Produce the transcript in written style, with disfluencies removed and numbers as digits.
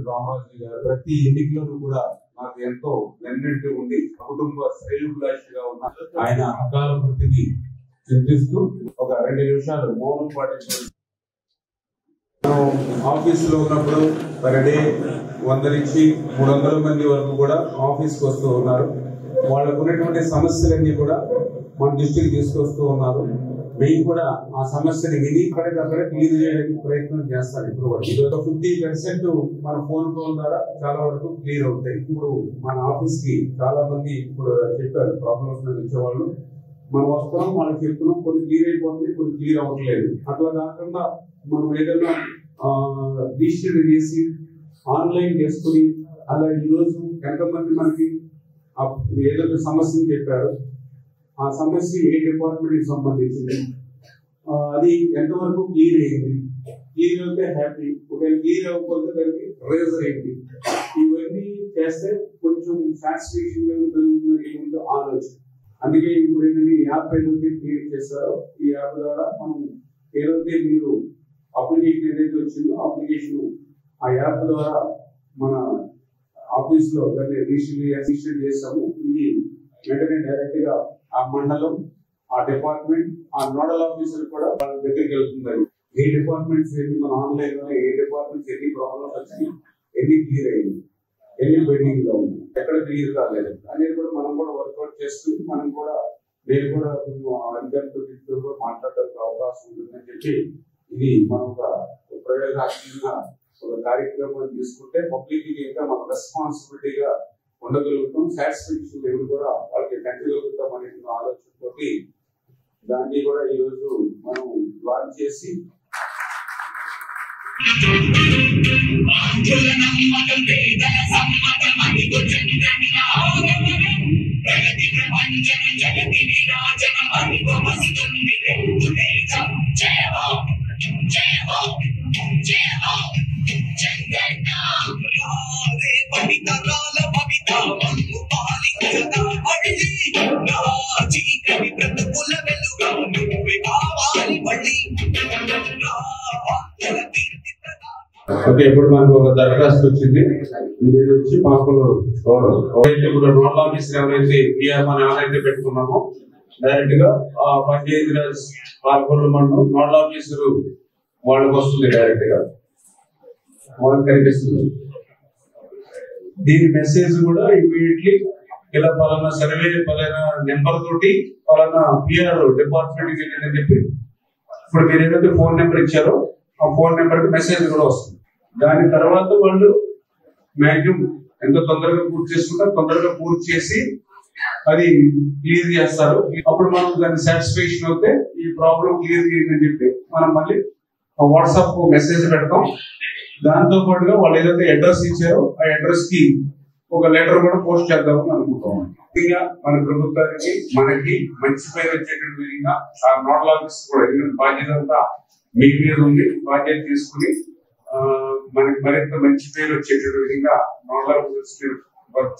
రామరాజు గారు ప్రతి ఎన్నికలను కూడా నాకు ఎంతో వెన్నట్టు ఉండి కుటుంబ శ్రేయోభిలాషిగా ఉన్న ఆయన అకాల మృతిని చింతిస్తూ ఒక 2 నిమిషాలు మౌనం పాటించారు. ఆఫీసులో ఉన్నప్పుడు పర్ డే 100 నుంచి 300 మంది వరకు కూడా ఆఫీస్కి వస్తూ ఉన్నారు. వాళ్ళకు ఉన్నటువంటి సమస్యలన్నీ కూడా మన దృష్టికి తీసుకొస్తూ ఉన్నారు. మేము కూడా ఆ సమస్యని విని అక్కడికక్కడ క్లియర్ చేయడానికి ప్రయత్నం చేస్తాను. ఇప్పుడు ఇది ఒక 50% మన ఫోన్ కాల్ ద్వారా చాలా వరకు క్లియర్ అవుతాయి. ఇప్పుడు మన ఆఫీస్ కి చాలా మంది ఇప్పుడు చెప్పారు ప్రాబ్లమ్స్ మీద వచ్చేవాళ్ళు. మనం వస్తున్నాం, వాళ్ళకి చెప్తున్నాం, కొన్ని క్లియర్ అయిపోతుంది, కొన్ని క్లియర్ అవ్వట్లేదు. అట్లా కాకుండా మనం ఏదైనా రిజిస్టర్ చేసి ఆన్లైన్ చేసుకుని అలా ఈరోజు ఎంతమంది మనకి ఏదైనా సమస్యను చెప్పారు, ఆ సమస్య ఏ డిపార్ట్మెంట్ కి సంబంధించింది, అది ఎంతవరకు క్లియర్ అయింది, క్లియర్ అయితే హ్యాపీ, ఒకవేళ క్లియర్ అవ్వకపోతే దానికి రీజన్ ఏంటి, ఇవన్నీ చేస్తే కొంచెం సాటిస్ఫాక్షన్ పెరుగుతుంది ఆలోచన. అందుకే ఇప్పుడు ఏంటంటే ఈ యాప్ ఏదైతే క్రియేట్ చేస్తారో ఈ యాప్ ద్వారా మనం ఏదైతే మీరు అప్లికేషన్ ఏదైతే వచ్చిందో అప్లికేషన్ ఆ యాప్ ద్వారా మన ఆఫీస్ లో దాన్ని రిజిస్టర్ చేస్తాము. ఇది వెంటనే డైరెక్ట్ గా ఆ మండలం, ఆ డిపార్ట్మెంట్, ఆ నోడల్ ఆఫీసర్ కూడా వాళ్ళ దగ్గరికి వెళ్తుంది. ఏ డిపార్ట్మెంట్స్ ఏంటి మన ఆన్లైన్ లో, ఏ డిపార్ట్మెంట్స్ ఎన్ని ప్రాబ్లమ్స్ వచ్చినాయి, ఎన్ని క్లియర్ అయింది, ఎన్ని పెండింగ్ లో ఉంది, ఎక్కడ క్లియర్ కాలేదు అనేది కూడా మనం కూడా వర్కౌట్ చేస్తూ మనం కూడా నేను కూడా అధికారులతో కూడా మాట్లాడడానికి అవకాశం ఉంటుందని చెప్పి ఇది మనం ఒక ప్రయోగాత్మకంగా ఒక కార్యక్రమాన్ని తీసుకుంటే పబ్లిక్ ఇంకా మన రెస్పాన్సిబిలిటీగా ఉండగలుగుతాం, సాటిస్ఫాక్షన్ లెవెల్ కూడా వాళ్ళకి పెంచగలుగుతాం అనే ఆలోచనతో దాన్ని కూడా ఈ రోజు మనం లాంచ్ చేసి ఓకే. ఇప్పుడు మనకు ఒక దరఖాస్తు వచ్చింది. ఇది వచ్చి పాపలు నోడల్ ఆఫీసర్ ఎవరైతే మన ఎవరైతే పెట్టుకున్నామో డైరెక్ట్ గా పంచాయతీ రాజ్ పాల్గొండ మండలం నోడల్ ఆఫీసర్ వాళ్ళకి వస్తుంది, డైరెక్ట్ గా వాళ్ళకి కనిపిస్తుంది. దీని మెసేజ్ కూడా ఇమీడియట్లీ ఇలా పలానా సర్వే పలానా నెంబర్ తోటి పలానా పిఆర్ డిపార్ట్మెంట్ అని చెప్పి ఇప్పుడు మీరు ఏదైతే ఫోన్ నెంబర్ ఇచ్చారో ఆ ఫోన్ నెంబర్ కి మెసేజ్ కూడా వస్తుంది. దాని తర్వాత వాళ్ళు మ్యాక్సిమం ఎంత తొందరగా పూర్తి చేసుకుంటారు, తొందరగా పూర్తి చేసి అది క్లియర్ చేస్తారు. అప్పుడు మనం దాన్ని సాటిస్ఫాక్షన్ అవుతే ఈ ప్రాబ్లం క్లియర్ చేయండి చెప్పి మనం మళ్ళీ వాట్సాప్ మెసేజ్ పెడతాం. దాంతో పాటుగా వాళ్ళు ఏదైతే అడ్రస్ ఇచ్చారో ఆ అడ్రస్ కి ఒక లెటర్ కూడా పోస్ట్ చేద్దామని అనుకుంటాం. ముఖ్యంగా మన ప్రభుత్వానికి మనకి మంచి పేరు వచ్చేటువంటి విధంగా ఆ నోడల్ ఆఫీస్ కూడా బాధ్యత అంతా మీ మీద ఉంది. బాధ్యత తీసుకుని మనకి మరింత మంచి పేరు వచ్చేటువంటి విధంగా నోడల్ ఆఫీస్ వర్క్